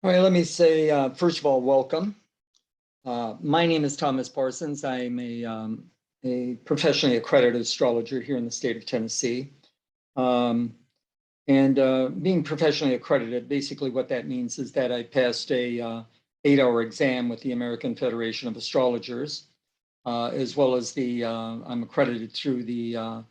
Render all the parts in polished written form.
All right, let me say, first of all, welcome. My name is Thomas Parsons. I'm a professionally accredited astrologer here in the state of Tennessee. Being professionally accredited, basically what that means is that I passed a 8-hour exam with the American Federation of Astrologers, as well as I'm accredited through the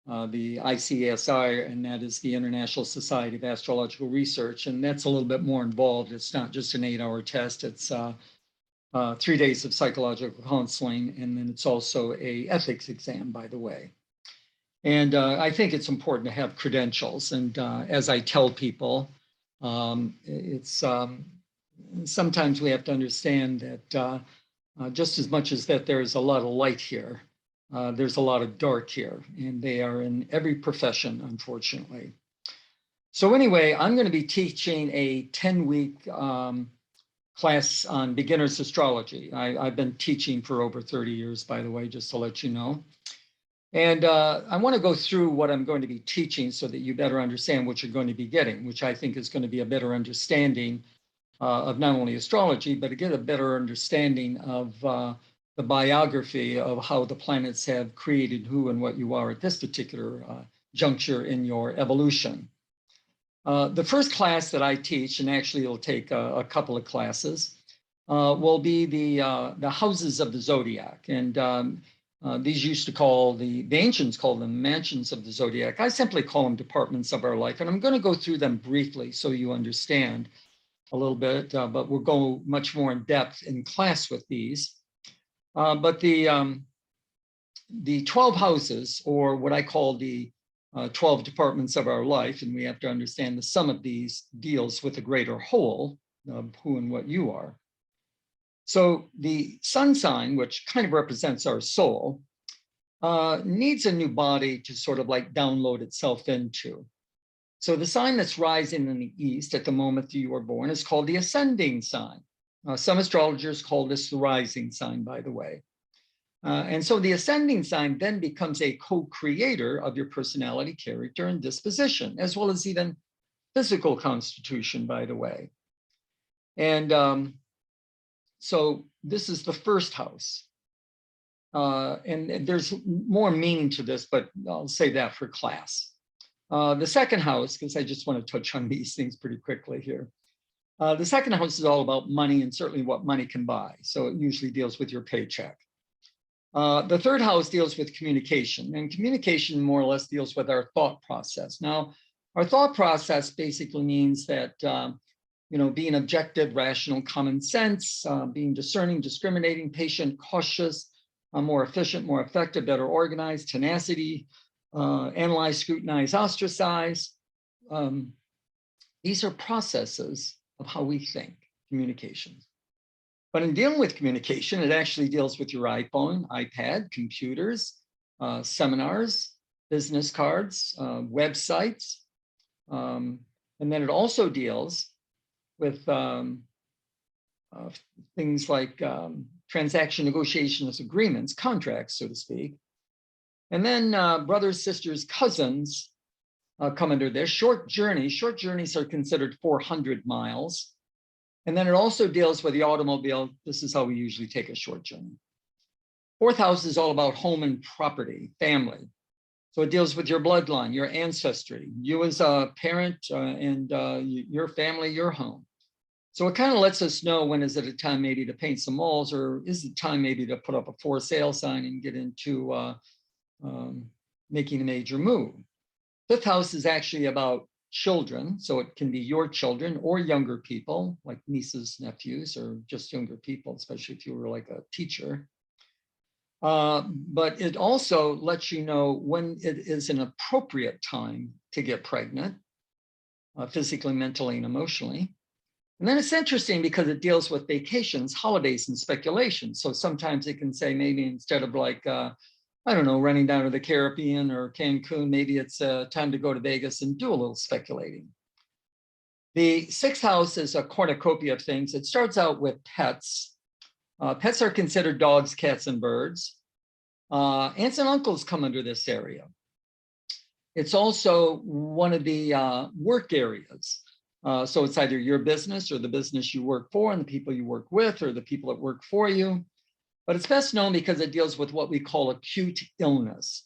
ICSI, and that is the International Society of Astrological Research. And that's a little bit more involved. It's not just an 8-hour test. It's 3 days of psychological counseling. And then it's also a ethics exam, by the way. And I think it's important to have credentials. And as I tell people, sometimes we have to understand that just as much as that there's a lot of light here, there's a lot of dark here, and they are in every profession, unfortunately. So anyway, I'm going to be teaching a 10-week class on beginner's astrology. I've been teaching for over 30 years, by the way, just to let you know. And I want to go through what I'm going to be teaching so that you better understand what you're going to be getting, which I think is going to be a better understanding of not only astrology, but to get a better understanding of the biography of how the planets have created who and what you are at this particular juncture in your evolution. The first class that I teach, and actually it'll take a couple of classes, will be the houses of the zodiac. And these used to call the ancients called them mansions of the zodiac. I simply call them departments of our life. And I'm going to go through them briefly so you understand a little bit, but we'll go much more in depth in class with these. But the 12 houses, or what I call the 12 departments of our life, and we have to understand the sum of these deals with a greater whole of who and what you are. So the sun sign, which kind of represents our soul, needs a new body to sort of like download itself into. So the sign that's rising in the east at the moment that you were born is called the ascending sign. Some astrologers call this the rising sign, by the way. And so the ascending sign then becomes a co-creator of your personality, character, and disposition, as well as even physical constitution, by the way. And so this is the first house. And there's more meaning to this, but I'll save that for class. The second house, because I just want to touch on these things pretty quickly here. The second house is all about money and certainly what money can buy. So it usually deals with your paycheck. The third house deals with communication, and communication more or less deals with our thought process. Now, our thought process basically means that, being objective, rational, common sense, being discerning, discriminating, patient, cautious, more efficient, more effective, better organized, tenacity, analyze, scrutinize, ostracize. These are processes of how we think, communications. But in dealing with communication, it actually deals with your iPhone, iPad, computers, seminars, business cards, websites. And then it also deals with things like transaction negotiations, agreements, contracts, so to speak. And then brothers, sisters, cousins come under this. Short journeys. Short journeys are considered 400 miles. And then it also deals with the automobile. This is how we usually take a short journey. Fourth house is all about home and property, family. So it deals with your bloodline, your ancestry, you as a parent, and your family, your home. So it kind of lets us know when is it a time maybe to paint some walls, or is it time maybe to put up a for sale sign and get into making a major move. Fifth house is actually about children. So it can be your children or younger people, like nieces, nephews, or just younger people, especially if you were like a teacher. But it also lets you know when it is an appropriate time to get pregnant, physically, mentally, and emotionally. And then it's interesting because it deals with vacations, holidays, and speculation. So sometimes it can say maybe instead of like, I don't know, running down to the Caribbean or Cancun, maybe it's time to go to Vegas and do a little speculating. The sixth house is a cornucopia of things. It starts out with pets. Pets are considered dogs, cats, and birds. Aunts and uncles come under this area. It's also one of the work areas. So it's either your business or the business you work for and the people you work with or the people that work for you. But it's best known because it deals with what we call acute illness.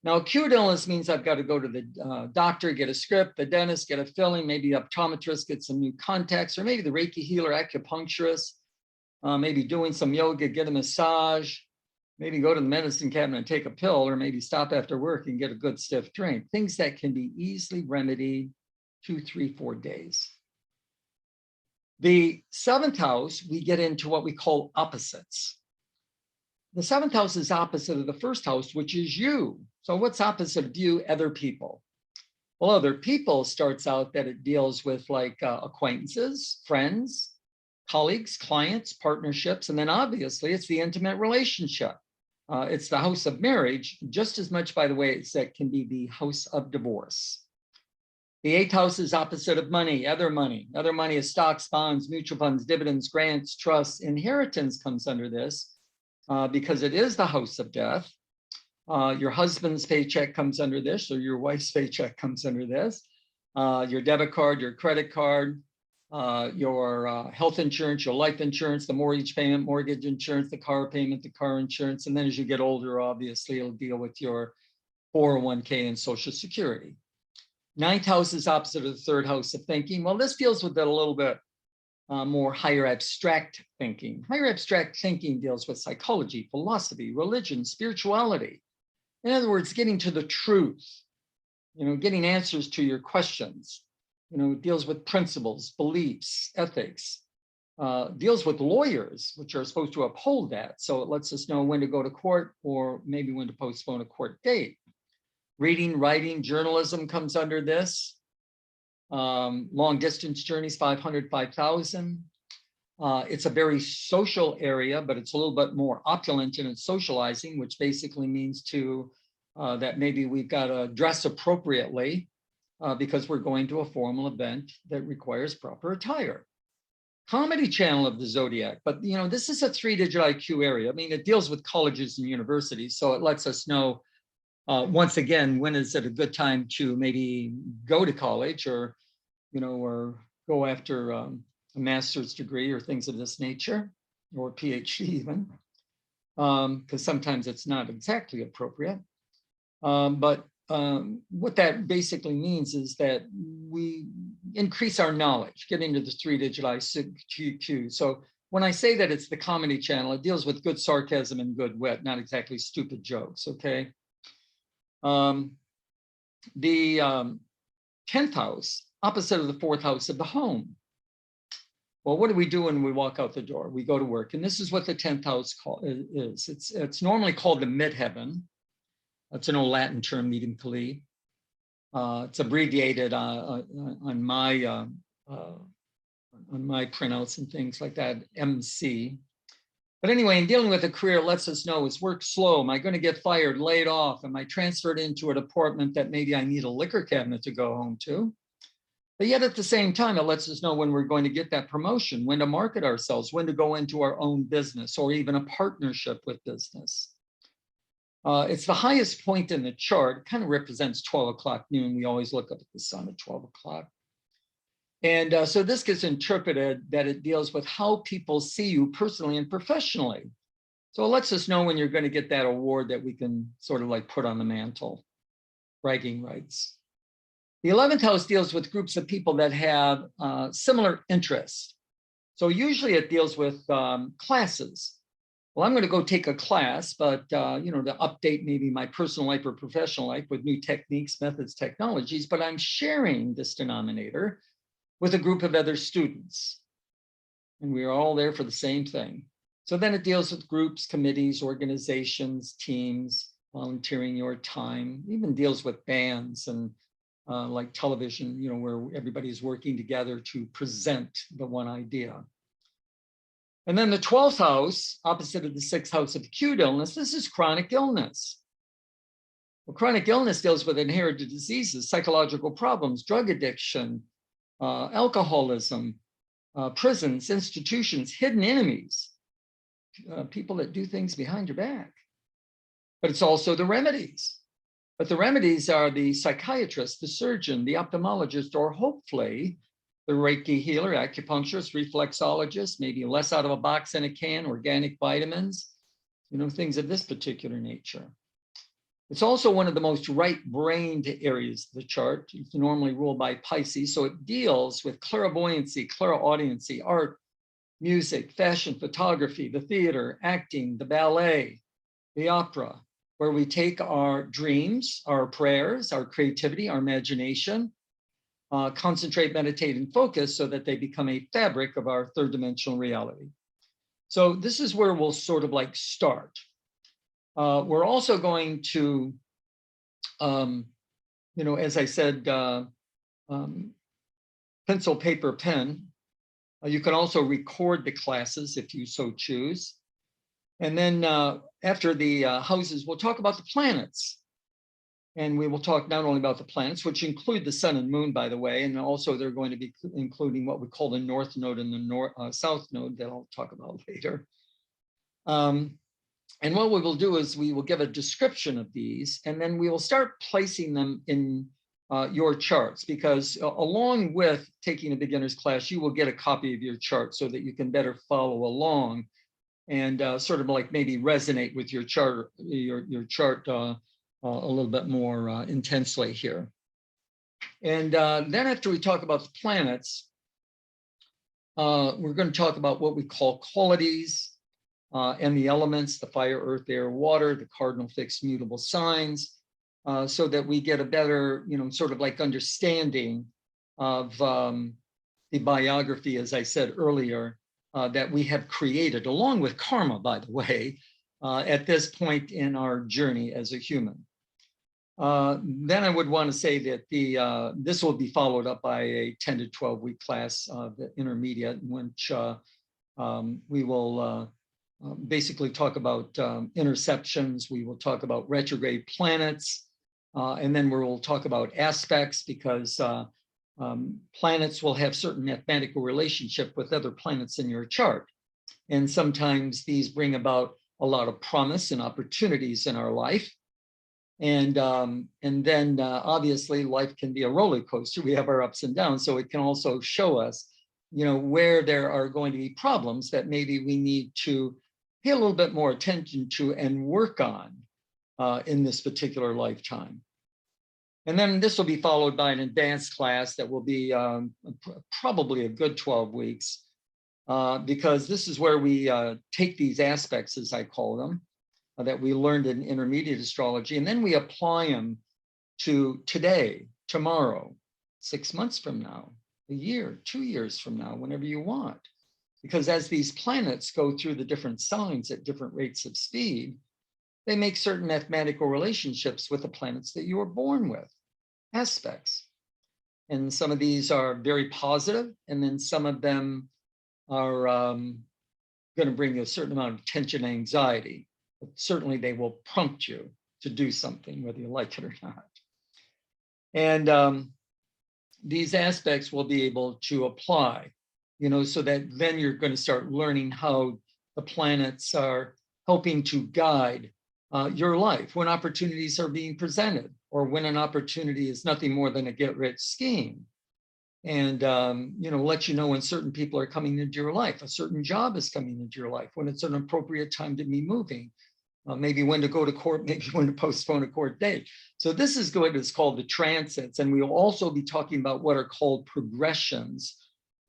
Now, acute illness means I've got to go to the doctor, get a script, the dentist, get a filling, maybe the optometrist, get some new contacts, or maybe the Reiki healer, acupuncturist, maybe doing some yoga, get a massage, maybe go to the medicine cabinet and take a pill, or maybe stop after work and get a good stiff drink. Things that can be easily remedied 2, 3, 4 days. The 7th house, we get into what we call opposites. The 7th house is opposite of the 1st house, which is you. So what's opposite of you? Other people. Well, other people starts out that it deals with like acquaintances, friends, colleagues, clients, partnerships, and then obviously it's the intimate relationship. It's the house of marriage, just as much, by the way, as that can be the house of divorce. The 8th house is opposite of money, other money. Other money is stocks, bonds, mutual funds, dividends, grants, trusts. Inheritance comes under this because it is the house of death. Your husband's paycheck comes under this, or your wife's paycheck comes under this. Your debit card, your credit card, your health insurance, your life insurance, the mortgage payment, mortgage insurance, the car payment, the car insurance. And then as you get older, obviously, it'll deal with your 401k and Social Security. 9th house is opposite of the 3rd house of thinking. Well, this deals with it a little bit more higher abstract thinking. Higher abstract thinking deals with psychology, philosophy, religion, spirituality. In other words, getting to the truth, getting answers to your questions. It deals with principles, beliefs, ethics, deals with lawyers, which are supposed to uphold that. So it lets us know when to go to court or maybe when to postpone a court date. Reading, writing, journalism comes under this. Long distance journeys, 500, 5,000. It's a very social area, but it's a little bit more opulent in its socializing, which basically means that maybe we've got to dress appropriately because we're going to a formal event that requires proper attire. Comedy channel of the zodiac, but this is a 3-digit IQ area. I mean, it deals with colleges and universities, so it lets us know once again, when is it a good time to maybe go to college or go after a master's degree or things of this nature, or PhD even, because sometimes it's not exactly appropriate. But what that basically means is that we increase our knowledge, get into the 3-digit IQ. So when I say that it's the comedy channel, it deals with good sarcasm and good wit, not exactly stupid jokes, okay? The 10th house, opposite of the 4th house of the home. Well, what do we do when we walk out the door? We go to work, and this is what the 10th house is. It's normally called the midheaven. That's an old Latin term, medium cali. It's abbreviated on my printouts and things like that, MC. But anyway, in dealing with a career, it lets us know, is work slow? Am I going to get fired, laid off? Am I transferred into a department that maybe I need a liquor cabinet to go home to? But yet at the same time, it lets us know when we're going to get that promotion, when to market ourselves, when to go into our own business or even a partnership with business. It's the highest point in the chart. It kind of represents 12 o'clock noon. We always look up at the sun at 12 o'clock. And so this gets interpreted that it deals with how people see you personally and professionally. So it lets us know when you're going to get that award that we can sort of like put on the mantle, bragging rights. The 11th house deals with groups of people that have similar interests. So usually it deals with classes. Well, I'm going to go take a class, but to update maybe my personal life or professional life with new techniques, methods, technologies, but I'm sharing this denominator with a group of other students. And we are all there for the same thing. So then it deals with groups, committees, organizations, teams, volunteering your time, even deals with bands and like television, where everybody's working together to present the one idea. And then the 12th house, opposite of the 6th house of acute illness, this is chronic illness. Well, chronic illness deals with inherited diseases, psychological problems, drug addiction, alcoholism, prisons, institutions, hidden enemies, people that do things behind your back. But it's also the remedies. But the remedies are the psychiatrist, the surgeon, the ophthalmologist, or hopefully the Reiki healer, acupuncturist, reflexologist, maybe less out of a box in a can, organic vitamins, things of this particular nature. It's also one of the most right-brained areas of the chart. It's normally ruled by Pisces, so it deals with clairvoyancy, clairaudiency, art, music, fashion, photography, the theater, acting, the ballet, the opera, where we take our dreams, our prayers, our creativity, our imagination, concentrate, meditate, and focus so that they become a fabric of our third dimensional reality. So this is where we'll sort of like start. We're also going to, as I said, pencil, paper, pen. You can also record the classes if you so choose. And then after the houses, we'll talk about the planets. And we will talk not only about the planets, which include the sun and moon, by the way, and also they're going to be including what we call the north node and the south node that I'll talk about later. And what we will do is we will give a description of these, and then we will start placing them in your charts, because along with taking a beginner's class, you will get a copy of your chart so that you can better follow along and sort of like maybe resonate with your chart, your chart a little bit more intensely here. And then after we talk about the planets, we're going to talk about what we call qualities and the elements, the fire, earth, air, water, the cardinal fixed mutable signs, so that we get a better, sort of like understanding of the biography, as I said earlier, that we have created, along with karma, by the way, at this point in our journey as a human. Then I would want to say that this will be followed up by a 10 to 12 week class of the intermediate, in which we will basically talk about interceptions. We will talk about retrograde planets, and then we'll talk about aspects, because planets will have certain mathematical relationship with other planets in your chart. And sometimes these bring about a lot of promise and opportunities in our life. And then obviously life can be a roller coaster. We have our ups and downs. So it can also show us, where there are going to be problems that maybe we need to pay a little bit more attention to and work on in this particular lifetime. And then this will be followed by an advanced class that will be probably a good 12 weeks, because this is where we take these aspects, as I call them, that we learned in intermediate astrology, and then we apply them to today, tomorrow, 6 months from now, a year, 2 years from now, whenever you want. Because as these planets go through the different signs at different rates of speed, they make certain mathematical relationships with the planets that you were born with, aspects. And some of these are very positive, and then some of them are going to bring you a certain amount of tension and anxiety. But certainly they will prompt you to do something, whether you like it or not. And these aspects will be able to apply, so that then you're going to start learning how the planets are helping to guide your life when opportunities are being presented, or when an opportunity is nothing more than a get-rich scheme. And, let you know when certain people are coming into your life, a certain job is coming into your life, when it's an appropriate time to be moving, maybe when to go to court, maybe when to postpone a court date. So this is what is called the transits. And we will also be talking about what are called progressions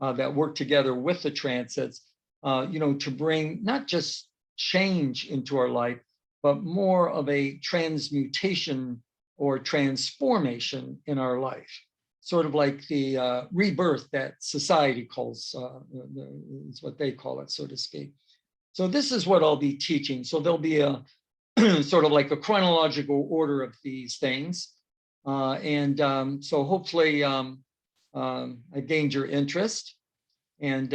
that work together with the transits, to bring not just change into our life, but more of a transmutation or transformation in our life. Sort of like the rebirth that society calls, is what they call it, so to speak. So this is what I'll be teaching. So there'll be a sort of like a chronological order of these things. So hopefully I gained your interest, and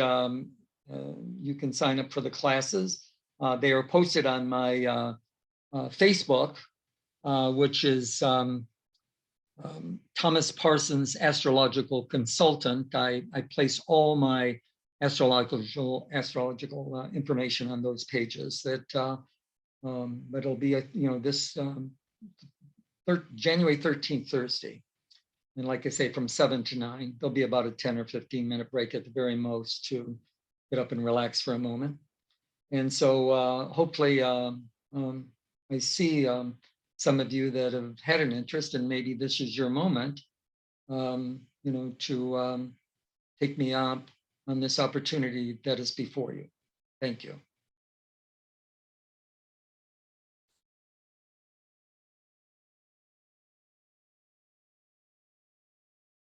you can sign up for the classes. They are posted on my Facebook, which is Thomas Parsons, Astrological Consultant. I place all my astrological information on those pages. But it'll be this January 13th, Thursday. And like I say, from 7 to 9, there'll be about a 10 or 15-minute break at the very most to get up and relax for a moment. And so hopefully I see some of you that have had an interest, and maybe this is your moment, to take me up on this opportunity that is before you. Thank you.